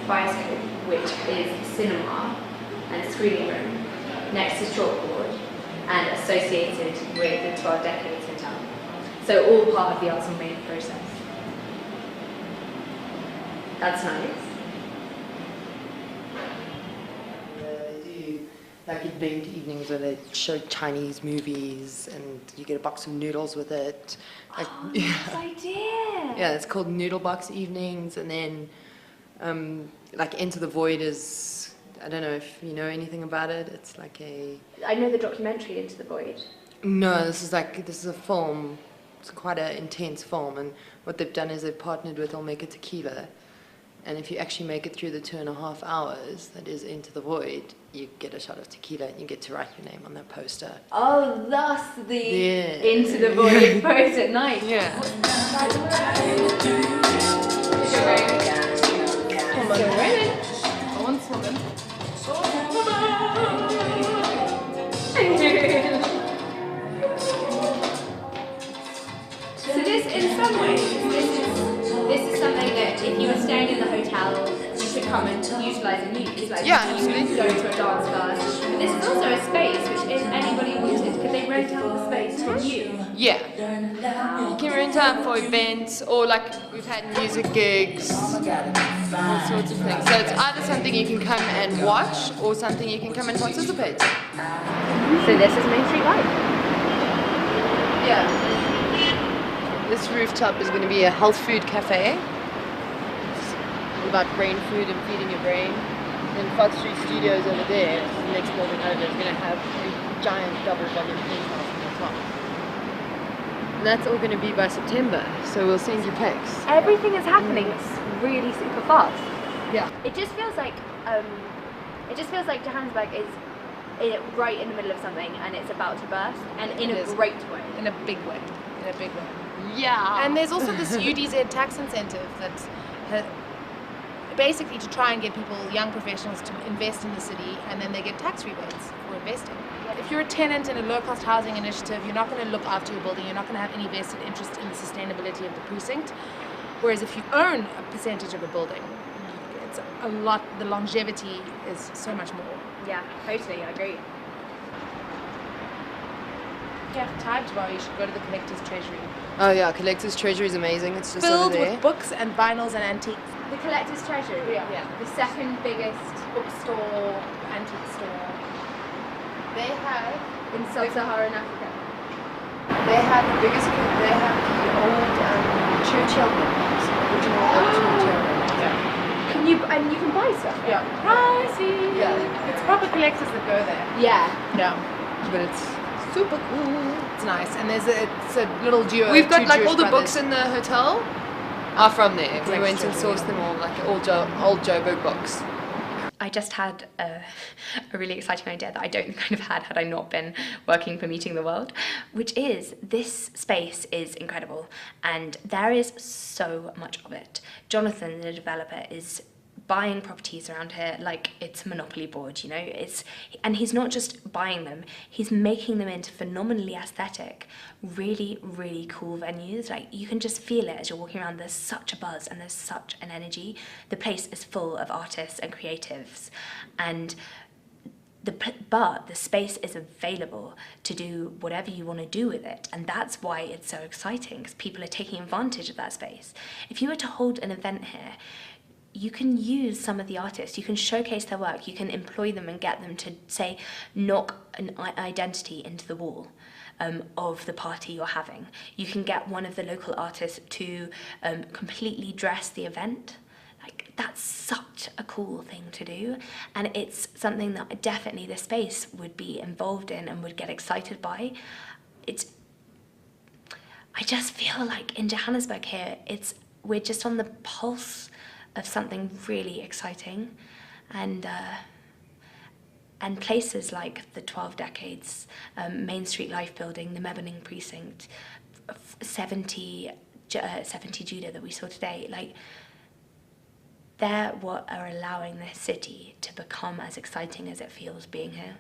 bioscope, which is cinema and screening room, next to Chalkboard, and associated with the 12 Decades Hotel. So all part of the Maboneng process. That's nice. They do like event evenings where they show Chinese movies and you get a box of noodles with it. Like, Oh, nice idea! Yeah, it's called Noodle Box Evenings, and then like Into the Void is, I don't know if you know anything about it. It's like a... I know the documentary Into the Void. No, this is a film. It's quite an intense film, and what they've done is they've partnered with Olmeca Tequila, and if you actually make it through the 2.5 hours that is Into the Void, you get a shot of tequila and you get to write your name on that poster. Oh, thus the Into the Void poster. Nice. Yeah. So this, in some ways, this is something that if you were staying in the hotel, you could come and utilise and use. Like, Yeah, you could absolutely. go to a dance class. But this is also a space which, if anybody wanted, could they rent out the space for you? Yeah. You can rent out for events, or like we've had music gigs, all sorts of things. So it's either something you can come and watch, or something you can come and participate in. So this is Main Street Life. Yeah. This rooftop is going to be a health food cafe. It's all about brain food and feeding your brain. Then Fox Street Studios over there, the next building over, is going to have a giant double volume penthouse on the top. And that's all going to be by September, so we'll send you pics. Everything is happening really super fast. Yeah. It just feels like Johannesburg is right in the middle of something, and it's about to burst, and in a great way. In a big way. In a big way. Yeah. And there's also this UDZ tax incentive that's basically to try and get people, young professionals, to invest in the city, and then they get tax rebates for investing. If you're a tenant in a low-cost housing initiative, you're not going to look after your building, you're not going to have any vested interest in the sustainability of the precinct. Whereas if you own a percentage of a building, it's a lot, the longevity is so much more. Yeah, totally, I agree. If you have time tomorrow, you should go to the Collector's Treasury. Oh yeah, Collector's Treasury is amazing. It's just Filled over there. with books and vinyls and antiques. The Collector's Treasury, Yeah. the second biggest Bookstore, antique store. They have in sub-Saharan Africa. They have the biggest, they have the old Churchill books, original old Churchill. You can buy stuff. Yeah. Pricey. Yeah. It's proper collectors that go there. Yeah. Yeah. But it's super cool. It's nice. And it's a little duo. We've got two like Jewish all the brothers. books in the hotel are from there. We Like went and Treasury. sourced them all, like old Joburg books. I just had a really exciting idea that I don't think I'd have had I not been working for Meeting the World, which is this space is incredible and there is so much of it. Jonathan, the developer, is buying properties around here like it's a monopoly board, you know, and he's not just buying them, he's making them into phenomenally aesthetic, really, really cool venues. Like, you can just feel it as you're walking around. There's such a buzz and there's such an energy. The place is full of artists and creatives, and but the space is available to do whatever you want to do with it, and that's why it's so exciting, because people are taking advantage of that space. If you were to hold an event here, you can use some of the artists, you can showcase their work, you can employ them and get them to, say, knock an identity into the wall of the party you're having. You can get one of the local artists to completely dress the event. Like, that's such a cool thing to do, and it's something that definitely the space would be involved in and would get excited by. I just feel like in Johannesburg here, we're just on the pulse of something really exciting, and places like the 12 Decades, Main Street Life building, the Maboneng Precinct, 70 Judah that we saw today, like, they're what are allowing this city to become as exciting as it feels being here.